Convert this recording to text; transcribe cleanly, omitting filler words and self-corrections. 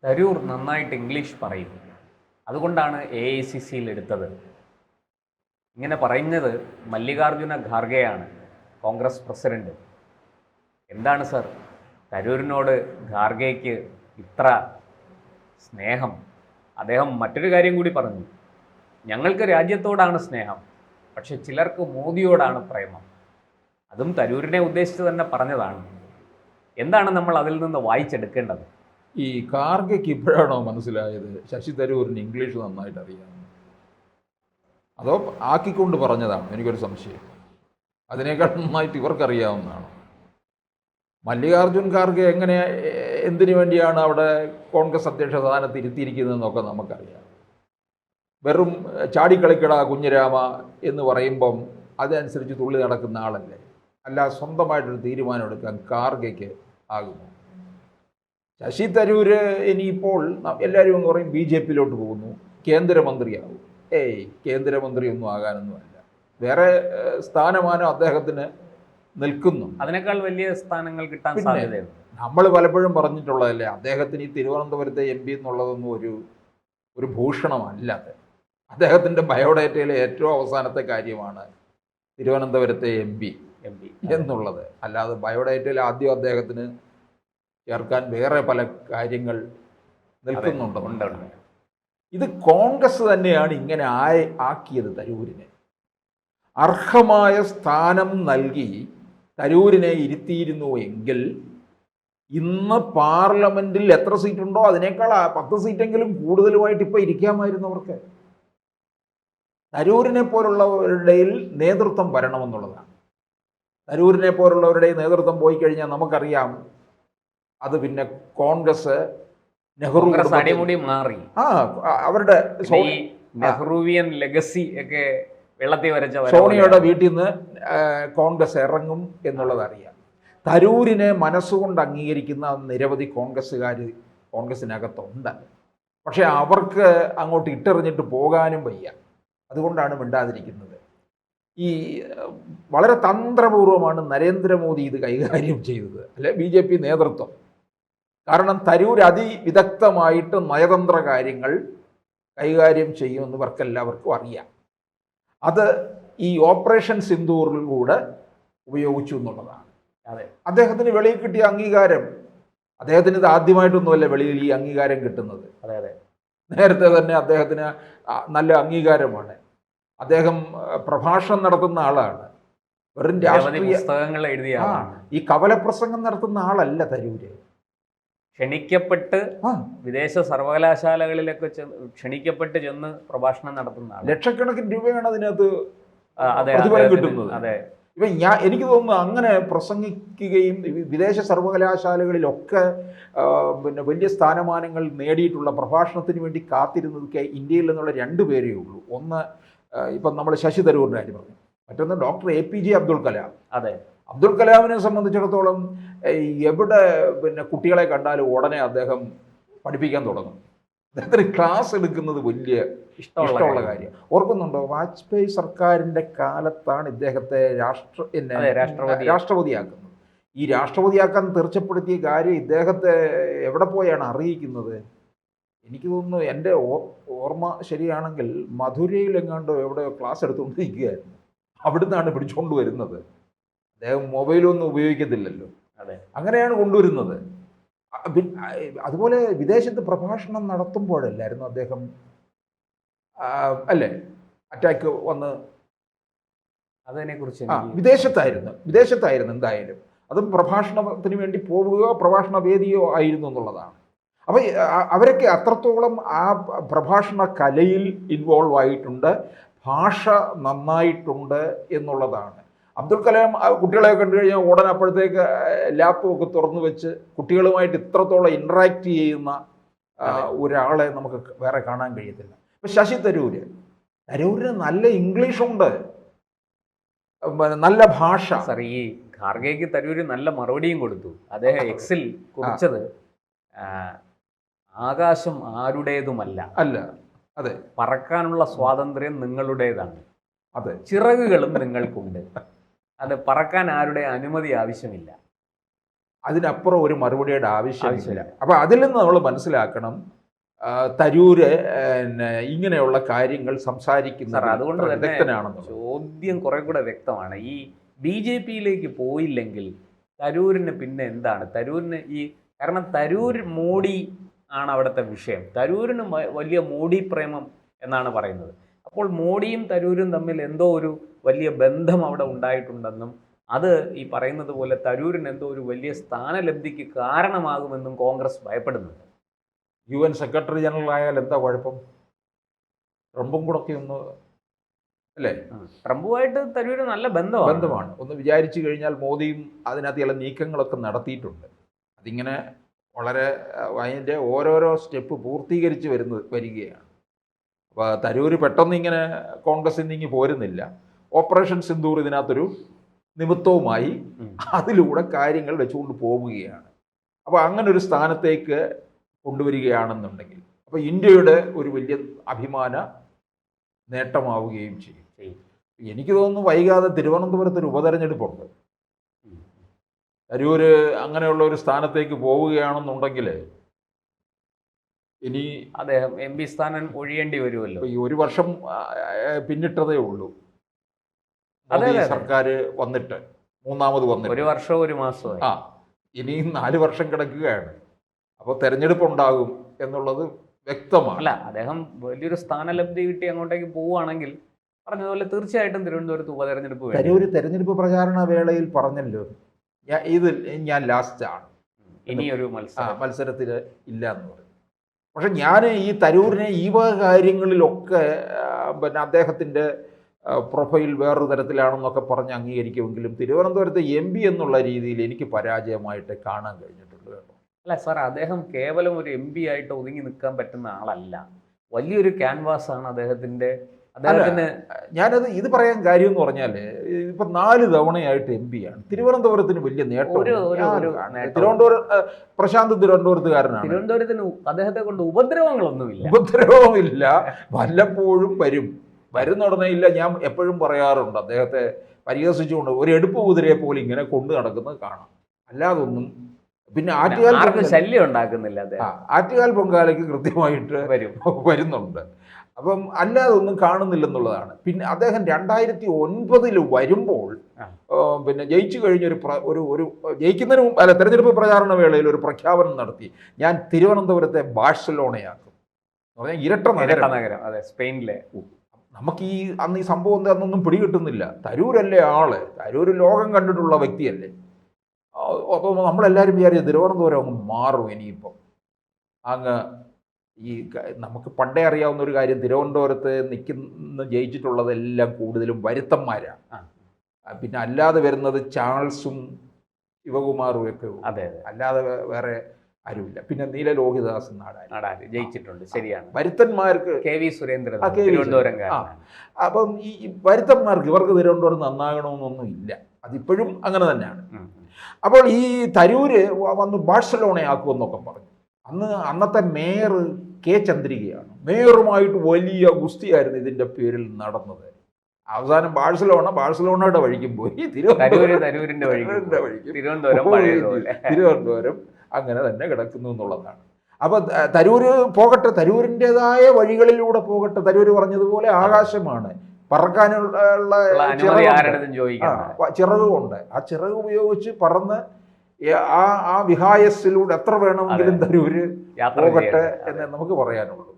തരൂർ നന്നായിട്ട് ഇംഗ്ലീഷ് പറയും. അതുകൊണ്ടാണ് AICCയിൽ എടുത്തത്. ഇങ്ങനെ പറയുന്നത് മല്ലികാർജുന ഖാർഗെയാണ്, കോൺഗ്രസ് പ്രസിഡന്റ്. എന്താണ് സർ തരൂരിനോട് ഖാർഗെയ്ക്ക് ഇത്ര സ്നേഹം? അദ്ദേഹം മറ്റൊരു കാര്യം കൂടി പറഞ്ഞു. ഞങ്ങൾക്ക് രാജ്യത്തോടാണ് സ്നേഹം, പക്ഷെ ചിലർക്ക് മോദിയോടാണ് പ്രേമം. അതും തരൂരിനെ ഉദ്ദേശിച്ച് തന്നെ പറഞ്ഞതാണ്. എന്താണ് നമ്മൾ അതിൽ നിന്ന് വായിച്ചെടുക്കേണ്ടത്? ഈ ഖാർഗെയ്ക്ക് ഇപ്പോഴാണോ മനസ്സിലായത് ശശി തരൂരിന് ഇംഗ്ലീഷ് നന്നായിട്ട് അറിയാം? അതോ ആക്കിക്കൊണ്ട് പറഞ്ഞതാണ്? എനിക്കൊരു സംശയം. അതിനേക്കാൾ നന്നായിട്ട് ഇവർക്കറിയാവുന്നതാണ്. മല്ലികാർജുൻ ഖാർഗെ എങ്ങനെ എന്തിനു വേണ്ടിയാണ് അവിടെ കോൺഗ്രസ് അധ്യക്ഷ സ്ഥാനത്ത് ഇരുത്തിയിരിക്കുന്നതെന്നൊക്കെ നമുക്കറിയാം. വെറും ചാടിക്കളിക്കട കുഞ്ഞിരാമ എന്ന് പറയുമ്പം അതനുസരിച്ച് തുള്ളി നടക്കുന്ന ആളല്ലേ. അല്ല, സ്വന്തമായിട്ടൊരു തീരുമാനം എടുക്കാൻ ഖാർഗെയ്ക്ക് ആകുമോ? ശശി തരൂര് ഇനിയിപ്പോൾ എല്ലാവരും എന്ന് പറയും BJPയിലോട്ട് പോകുന്നു, കേന്ദ്രമന്ത്രിയാവും. കേന്ദ്രമന്ത്രിയൊന്നും ആകാനൊന്നുമല്ല. വേറെ സ്ഥാനമാനം അദ്ദേഹത്തിന് നിൽക്കുന്നു. അതിനേക്കാൾ വലിയ സ്ഥാനങ്ങൾ കിട്ടാൻ സാധ്യതയുണ്ട്. നമ്മൾ പലപ്പോഴും പറഞ്ഞിട്ടുള്ളതല്ലേ, അദ്ദേഹത്തിന് ഈ തിരുവനന്തപുരത്തെ MP എന്നുള്ളതൊന്നും ഒരു ഭൂഷണമല്ല. അദ്ദേഹത്തിൻ്റെ ബയോഡേറ്റയിലെ ഏറ്റവും അവസാനത്തെ കാര്യമാണ് തിരുവനന്തപുരത്തെ MP എന്നുള്ളത്. അല്ലാതെ ബയോഡേറ്റയിൽ ആദ്യം അദ്ദേഹത്തിന് ചേർക്കാൻ വേറെ പല കാര്യങ്ങൾ നിൽക്കുന്നുണ്ട്. ഇത് കോൺഗ്രസ് തന്നെയാണ് ഇങ്ങനെ ആക്കിയത്. തരൂരിനെ അർഹമായ സ്ഥാനം നൽകി തരൂരിനെ ഇരുത്തിയിരുന്നു എങ്കിൽ ഇന്ന് പാർലമെന്റിൽ എത്ര സീറ്റുണ്ടോ അതിനേക്കാൾ 10 സീറ്റെങ്കിലും കൂടുതലുമായിട്ട് ഇപ്പോൾ ഇരിക്കാമായിരുന്നു അവർക്ക്. തരൂരിനെ പോലുള്ളവരുടെ നേതൃത്വം വരണമെന്നുള്ളതാണ്. തരൂരിനെ പോലുള്ളവരുടെ നേതൃത്വം പോയി കഴിഞ്ഞാൽ നമുക്കറിയാം, അത് പിന്നെ കോൺഗ്രസ് നെഹ്റു അടിമുടി മാറി. അവരുടെ നെഹ്റുവിയൻ ലെഗസി ഒക്കെ വെള്ളത്തിൽ വരച്ച സോണിയയുടെ വീട്ടിൽ നിന്ന് കോൺഗ്രസ് ഇറങ്ങും എന്നുള്ളത് അറിയാം. തരൂരിനെ മനസ്സുകൊണ്ട് അംഗീകരിക്കുന്ന നിരവധി കോൺഗ്രസ്സുകാർ കോൺഗ്രസിനകത്തുണ്ട്. പക്ഷെ അവർക്ക് അങ്ങോട്ട് ഇട്ടെറിഞ്ഞിട്ട് പോകാനും വയ്യ. അതുകൊണ്ടാണ് മിണ്ടാതിരിക്കുന്നത്. ഈ വളരെ തന്ത്രപൂർവമാണ് നരേന്ദ്രമോദി ഇത് കൈകാര്യം ചെയ്തത്, അല്ലെ BJP നേതൃത്വം. കാരണം തരൂർ അതിവിദഗ്ധമായിട്ട് നയതന്ത്ര കാര്യങ്ങൾ കൈകാര്യം ചെയ്യുമെന്ന് ഇവർക്കെല്ലാവർക്കും അറിയാം. അത് ഈ ഓപ്പറേഷൻ സിന്ദൂറിലൂടെ ഉപയോഗിച്ചു എന്നുള്ളതാണ്. അദ്ദേഹത്തിന് വെളിയിൽ കിട്ടിയ അംഗീകാരം, അദ്ദേഹത്തിന് ഇത് ആദ്യമായിട്ടൊന്നുമല്ല വെളിയിൽ ഈ അംഗീകാരം കിട്ടുന്നത്. നേരത്തെ തന്നെ അദ്ദേഹത്തിന് നല്ല അംഗീകാരമാണ്. അദ്ദേഹം പ്രഭാഷണം നടത്തുന്ന ആളാണ്. വെറും രാഷ്ട്രീയ പുസ്തകങ്ങൾ എഴുതിയ ഈ കവലപ്രസംഗം നടത്തുന്ന ആളല്ല തരൂര്. ക്ഷണിക്കപ്പെട്ട് വിദേശ സർവകലാശാലകളിലൊക്കെ ക്ഷണിക്കപ്പെട്ട് ചെന്ന് പ്രഭാഷണം നടത്തുന്ന ആൾ. ലക്ഷക്കണക്കിന് രൂപയാണ് അതിനകത്ത് പ്രതിഫലം കിട്ടുന്നത്. ഇപ്പം എനിക്ക് തോന്നുന്നു അങ്ങനെ പ്രസംഗിക്കുകയും വിദേശ സർവകലാശാലകളിലൊക്കെ പിന്നെ വലിയ സ്ഥാനമാനങ്ങൾ നേടിയിട്ടുള്ള പ്രഭാഷണത്തിന് വേണ്ടി കാത്തിരുന്നത് ഇന്ത്യയിൽ നിന്നുള്ള 2 പേരേ ഉള്ളൂ. ഒന്ന് ഇപ്പം നമ്മൾ ശശി തരൂരിൻ്റെ കാര്യം പറഞ്ഞു, മറ്റൊന്ന് ഡോക്ടർ APJ അബ്ദുൽ കലാം. അബ്ദുൽ കലാമിനെ സംബന്ധിച്ചിടത്തോളം എവിടെ പിന്നെ കുട്ടികളെ കണ്ടാലും ഉടനെ അദ്ദേഹം പഠിപ്പിക്കാൻ തുടങ്ങും. അദ്ദേഹത്തിന് ക്ലാസ് എടുക്കുന്നത് വലിയ ഇഷ്ടമുള്ള കാര്യം. ഓർക്കുന്നുണ്ടോ, വാജ്പേയി സർക്കാരിൻ്റെ കാലത്താണ് ഇദ്ദേഹത്തെ രാഷ്ട്രപതിയാക്കുന്നത്. ഈ രാഷ്ട്രപതിയാക്കാൻ തീർച്ചപ്പെടുത്തിയ കാര്യം ഇദ്ദേഹത്തെ എവിടെ പോയാണ് അറിയിക്കുന്നത്? എനിക്ക് തോന്നുന്നു, എൻ്റെ ഓർമ്മ ശരിയാണെങ്കിൽ മധുരയിൽ എങ്ങാണ്ടോ എവിടെയോ ക്ലാസ് എടുത്തുകൊണ്ടിരിക്കുകയായിരുന്നു. അവിടുന്നാണ് പിടിച്ചുകൊണ്ട് വരുന്നത്. അദ്ദേഹം മൊബൈലൊന്നും ഉപയോഗിക്കത്തില്ലല്ലോ, അങ്ങനെയാണ് കൊണ്ടുവരുന്നത്. അതുപോലെ വിദേശത്ത് പ്രഭാഷണം നടത്തുമ്പോഴല്ലായിരുന്നു അദ്ദേഹം അല്ലേ അറ്റാക്ക് വന്ന്? അതിനെക്കുറിച്ച് വിദേശത്തായിരുന്നു എന്തായാലും. അതും പ്രഭാഷണത്തിന് വേണ്ടി പോവുകയോ പ്രഭാഷണ വേദിയോ ആയിരുന്നു എന്നുള്ളതാണ്. അപ്പോൾ അവരൊക്കെ അത്രത്തോളം ആ പ്രഭാഷണ കലയിൽ ഇൻവോൾവ് ആയിട്ടുണ്ട്, ഭാഷ നന്നായിട്ടുണ്ട് എന്നുള്ളതാണ്. അബ്ദുൽ കലാം കുട്ടികളെ കണ്ടു കഴിഞ്ഞാൽ ഉടനെ അപ്പോഴത്തേക്ക് ലാപ്പ് ഒക്കെ തുറന്നു വെച്ച് കുട്ടികളുമായിട്ട് ഇത്രത്തോളം ഇൻട്രാക്ട് ചെയ്യുന്ന ഒരാളെ നമുക്ക് വേറെ കാണാൻ കഴിയത്തില്ല. ഇപ്പം ശശി തരൂരിന് നല്ല ഇംഗ്ലീഷുണ്ട്, നല്ല ഭാഷ. സർ, ഈ ഖാർഗെയ്ക്ക് തരൂര് നല്ല മറുപടിയും കൊടുത്തു. അദ്ദേഹം Xൽ കുറിച്ചത് ആകാശം ആരുടേതുമല്ല, അതെ, പറക്കാനുള്ള സ്വാതന്ത്ര്യം നിങ്ങളുടേതാണ്, അതെ, ചിറകുകളും നിങ്ങൾക്കുണ്ട്, അത് പറക്കാൻ ആരുടെ അനുമതി ആവശ്യമില്ല. അതിനപ്പുറം ഒരു മറുപടിയുടെ ആവശ്യമില്ല. അപ്പോൾ അതിൽ നിന്ന് നമ്മൾ മനസ്സിലാക്കണം തരൂര് ഇങ്ങനെയുള്ള കാര്യങ്ങൾ സംസാരിക്കുന്നത് അതുകൊണ്ട് തന്നെ വിദഗ്ധനാണെന്ന്. ചോദ്യം കുറെ കൂടെ വ്യക്തമാണ്. ഈ BJP-യിലേക്ക് പോയില്ലെങ്കിൽ തരൂരിന് പിന്നെ എന്താണ്? തരൂരിന് കാരണം തരൂർ മോഡി ആണ് അവിടുത്തെ വിഷയം. തരൂരിന് വലിയ മോഡി പ്രേമം എന്നാണ് പറയുന്നത്. അപ്പോൾ മോഡിയും തരൂരും തമ്മിൽ എന്തോ ഒരു വലിയ ബന്ധം അവിടെ ഉണ്ടായിട്ടുണ്ടെന്നും അത് ഈ പറയുന്നത് പോലെ തരൂരിന് എന്തോ ഒരു വലിയ സ്ഥാനലബ്ധിക്ക് കാരണമാകുമെന്നും കോൺഗ്രസ് ഭയപ്പെടുന്നുണ്ട്. UN സെക്രട്ടറി ജനറൽ ആയാൽ എന്താ കുഴപ്പം? ട്രംപും കൂടെ ഒക്കെ ഒന്ന് അല്ലേ? ട്രംപുമായിട്ട് തരൂര് നല്ല ബന്ധമാണ്. ഒന്ന് വിചാരിച്ചു കഴിഞ്ഞാൽ മോദിയും അതിനകത്ത് ചില നീക്കങ്ങളൊക്കെ നടത്തിയിട്ടുണ്ട്. അതിങ്ങനെ വളരെ അതിൻ്റെ ഓരോരോ സ്റ്റെപ്പ് പൂർത്തീകരിച്ച് വരികയാണ്. അപ്പോൾ തരൂര് പെട്ടെന്ന് ഇങ്ങനെ കോൺഗ്രസിൽ നിന്ന് പോരുന്നില്ല. ഓപ്പറേഷൻ സിന്ദൂർ ഇതിനകത്തൊരു നിമിത്തവുമായി അതിലൂടെ കാര്യങ്ങൾ വെച്ചുകൊണ്ട് പോവുകയാണ്. അപ്പോൾ അങ്ങനെ ഒരു സ്ഥാനത്തേക്ക് കൊണ്ടുവരികയാണെന്നുണ്ടെങ്കിൽ അപ്പോൾ ഇന്ത്യയുടെ ഒരു വലിയ അഭിമാന നേട്ടമാവുകയും ചെയ്യും. എനിക്ക് തോന്നുന്നു വൈകാതെ തിരുവനന്തപുരത്ത് ഒരു ഉപതെരഞ്ഞെടുപ്പുണ്ട്. തരൂര് അങ്ങനെയുള്ള ഒരു സ്ഥാനത്തേക്ക് പോവുകയാണെന്നുണ്ടെങ്കിൽ ഇനി അദ്ദേഹം MP സ്ഥാനം ഒഴിയേണ്ടി വരുമല്ലോ. ഈ ഒരു വർഷം പിന്നിട്ടതേ ഉള്ളൂ സർക്കാർ വന്നിട്ട്, മൂന്നാമത് വന്നിട്ട് 1 വർഷവും 1 മാസവും. ഇനിയും 4 വർഷം കിടക്കുകയാണ്. അപ്പോൾ തെരഞ്ഞെടുപ്പ് ഉണ്ടാകും എന്നുള്ളത് വ്യക്തമാണ്. അല്ല, അദ്ദേഹം വലിയൊരു സ്ഥാനലബ്ധി കിട്ടി അങ്ങോട്ടേക്ക് പോവുകയാണെങ്കിൽ പറഞ്ഞതുപോലെ തീർച്ചയായിട്ടും തിരുവനന്തപുരത്ത് ഉപതെരഞ്ഞെടുപ്പ് വരും. തരൂര് തെരഞ്ഞെടുപ്പ് പ്രചാരണ വേളയിൽ പറഞ്ഞല്ലോ, ഞാൻ ലാസ്റ്റാണ്, ഇനിയൊരു മത്സരത്തിൽ ഇല്ല എന്ന് പറഞ്ഞു. പക്ഷെ ഞാൻ ഈ തരൂരിനെ ഈ വക കാര്യങ്ങളിലൊക്കെ പിന്നെ അദ്ദേഹത്തിൻ്റെ പ്രൊഫൈൽ വേറൊരു തരത്തിലാണെന്നൊക്കെ പറഞ്ഞ് അംഗീകരിക്കുമെങ്കിലും തിരുവനന്തപുരത്തെ MP എന്നുള്ള രീതിയിൽ എനിക്ക് പരാജയമായിട്ട് കാണാൻ കഴിഞ്ഞിട്ടുണ്ട് കേട്ടോ. അല്ല സാർ, അദ്ദേഹം കേവലം ഒരു MP ആയിട്ട് ഒതുങ്ങി നിൽക്കാൻ പറ്റുന്ന ആളല്ല. വലിയൊരു ക്യാൻവാസ് ആണ് അദ്ദേഹത്തിന്. ഞാനത് ഇത് പറയാൻ കാര്യം എന്ന് പറഞ്ഞാൽ ഇപ്പൊ 4 തവണയായിട്ട് MP ആണ്. തിരുവനന്തപുരത്തിന് വലിയ നേട്ടം. തിരുവനന്തപുരം പ്രശാന്ത് തിരുവനന്തപുരത്തുകാരനാണ്. തിരുവനന്തപുരത്തിന് അദ്ദേഹത്തെ കൊണ്ട് ഉപദ്രവങ്ങളൊന്നുമില്ല. ഉപദ്രവമില്ല, വല്ലപ്പോഴും വരുന്നുടനെയില്ല. ഞാൻ എപ്പോഴും പറയാറുണ്ട്, അദ്ദേഹത്തെ പരിഹസിച്ചുകൊണ്ട് ഒരു എടുപ്പ് കുതിരയെ പോലെ ഇങ്ങനെ കൊണ്ടു നടക്കുന്നത് കാണാം, അല്ലാതൊന്നും. പിന്നെ ആറ്റുകാൽ ശല്യം ഉണ്ടാക്കുന്നില്ല. ആറ്റുകാൽ പൊങ്കാലയ്ക്ക് കൃത്യമായിട്ട് വരുന്നുണ്ട്. അപ്പം അല്ലാതെ ഒന്നും കാണുന്നില്ലെന്നുള്ളതാണ്. പിന്നെ അദ്ദേഹം 2009 വരുമ്പോൾ പിന്നെ ജയിച്ചു കഴിഞ്ഞൊരു ജയിക്കുന്നതിന് മുമ്പ് തെരഞ്ഞെടുപ്പ് പ്രചാരണ വേളയിൽ ഒരു പ്രഖ്യാപനം നടത്തി, ഞാൻ തിരുവനന്തപുരത്തെ ബാഴ്സലോണയാക്കും എന്ന് പറഞ്ഞാൽ ഇരട്ട നഗരം. അതെ, സ്പെയിനിലെ. നമുക്ക് അന്ന് ഈ സംഭവം എന്താണെന്നൊന്നും പിടികിട്ടുന്നില്ല. തരൂരല്ലേ ആള്, തരൂര് ലോകം കണ്ടിട്ടുള്ള വ്യക്തിയല്ലേ. അപ്പോൾ നമ്മളെല്ലാവരും വിചാരിച്ചു തിരുവനന്തപുരം അങ്ങ് മാറും ഇനിയിപ്പം. അങ്ങ് നമുക്ക് പണ്ടേ അറിയാവുന്ന ഒരു കാര്യം, തിരുവനന്തപുരത്ത് ജയിച്ചിട്ടുള്ളതെല്ലാം കൂടുതലും വരുത്തന്മാരാണ്. പിന്നെ അല്ലാതെ വരുന്നത് ചാൾസും ശിവകുമാറും ഒക്കെ, അല്ലാതെ വേറെ ആരുമില്ല. പിന്നെ നീല ലോഹിതദാസൻ നാടാര് ജയിച്ചിട്ടുണ്ട്, ശരിയാണ്. വരുത്തന്മാർക്ക് KV സുരേന്ദ്രൻ. അപ്പം ഈ വരുത്തന്മാർക്ക് ഇവർക്ക് തിരുവനന്തപുരം നന്നാകണമെന്നൊന്നും ഇല്ല. അതിപ്പോഴും അങ്ങനെ തന്നെയാണ്. അപ്പോൾ ഈ തരൂര് വന്ന് ബാഴ്സലോണയാക്കുമെന്നൊക്കെ പറഞ്ഞു. അന്നത്തെ മേയർ K. ചന്ദ്രികയാണ്. മേയറുമായിട്ട് വലിയ ഗുസ്തിയായിരുന്നു ഇതിൻ്റെ പേരിൽ നടന്നത്. അവസാനം ബാഴ്സലോണയുടെ വഴിക്കും പോയി, തിരുവനന്തപുരം അങ്ങനെ തന്നെ കിടക്കുന്നു എന്നുള്ളതാണ്. അപ്പം തരൂര് പോകട്ടെ, തരൂരിൻ്റെതായ വഴികളിലൂടെ പോകട്ടെ. തരൂര് പറഞ്ഞതുപോലെ ആകാശമാണ്, പറക്കാനുള്ള ചിറകുകൊണ്ട് ആ ചിറക് ഉപയോഗിച്ച് പറന്ന് ആ വിഹായസിലൂടെ എത്ര വേണമെങ്കിലും തരൂര് പോകട്ടെ എന്നേ നമുക്ക് പറയാനുള്ളൂ.